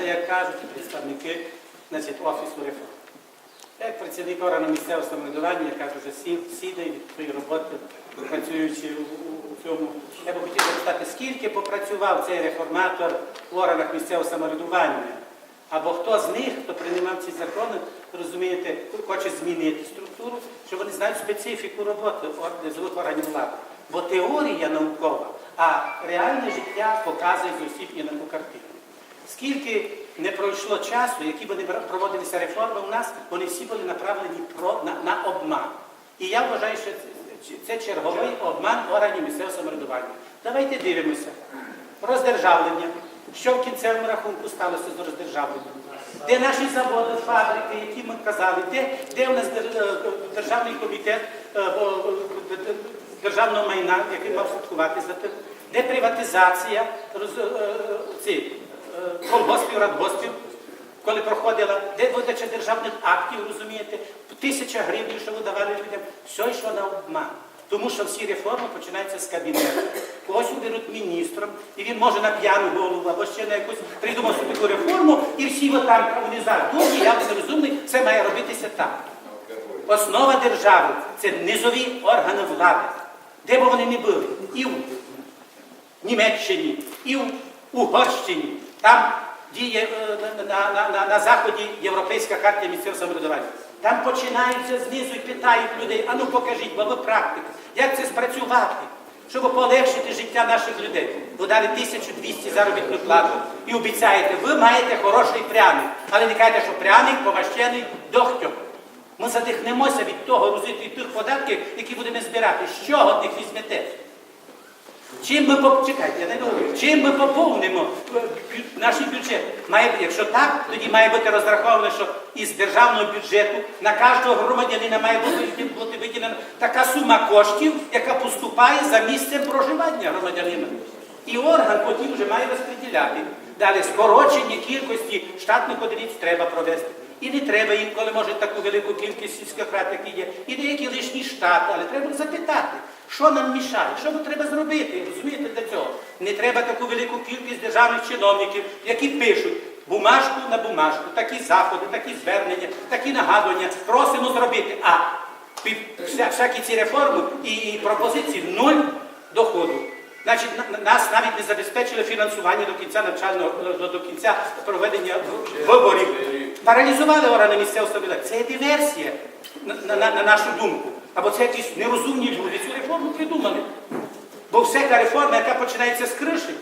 знаєте, як кажуть представники Офісу реформ. Як працівник органу місцевого самоврядування, яка вже сідає від своєї роботи, працюючи у цьому. Я би хотів запитати, скільки попрацював цей реформатор в органах місцевого самоврядування? Або хто з них, хто приймав ці закони, розумієте, хоче змінити структуру, що вони знають специфіку роботи органів влади. Бо теорія наукова, а реальне життя показує зовсім іншу картину. Скільки не пройшло часу, які б не проводилися реформи у нас, вони всі були направлені на обман. І я вважаю, що це черговий обман органів місцевого самоврядування. Давайте дивимося. Роздержавлення. Що в кінцевому рахунку сталося з роздержавленням? Де наші заводи, фабрики, які ми казали, де у нас державний комітет державного майна, який мав слідкувати за тим, де приватизація колгоспів, радгоспів, коли проходила, де видача державних актів, розумієте, 1000 гривень, що видавали людям, все йшло на обман. Тому що всі реформи починаються з кабінету. Когось оберуть міністром, і він може на п'яну голову, або ще на якусь придумав собі таку реформу, і всі там унизають. Думні, я нерозумний, все має робитися так. Основа держави – це низові органи влади. Де б вони не були? І в Німеччині, і в Угорщині. Там діє на Заході Європейська хартія місцевого самоврядування. Там починаються знизу і питають людей, а ну покажіть, бо ви практика, як це спрацювати, щоб полегшити життя наших людей. Ви дали 1200 заробітну плату і обіцяєте, ви маєте хороший пряник, але не кажете, що пряник помащений дьогтем. Ми задихнемося від того розити тих податків, які будемо збирати. З чого їх візьмете? Чим ми поповнимо наш бюджет? Якщо так, тоді має бути розраховано, що із державного бюджету на кожного громадянина має бути виділена така сума коштів, яка поступає за місцем проживання громадянина. І орган потім вже має розподіляти. Далі скорочення кількості штатних одиниць треба провести. І не треба їм, коли може таку велику кількість сільських рад, які є. І деякі лишні штати, але треба запитати, що нам мішає, що нам треба зробити, розумієте, для цього. Не треба таку велику кількість державних чиновників, які пишуть бумажку на бумажку, такі заходи, такі звернення, такі нагадування, просимо зробити. А всякі ці реформи і пропозиції – нуль доходу. Значить, нас навіть не забезпечили фінансування до кінця проведення виборів. Паралізували органи місцевого самоврядування. Це є диверсія, на нашу думку. Або це якісь нерозумні люди цю реформу придумали. Бо всяка реформа, яка починається з криші,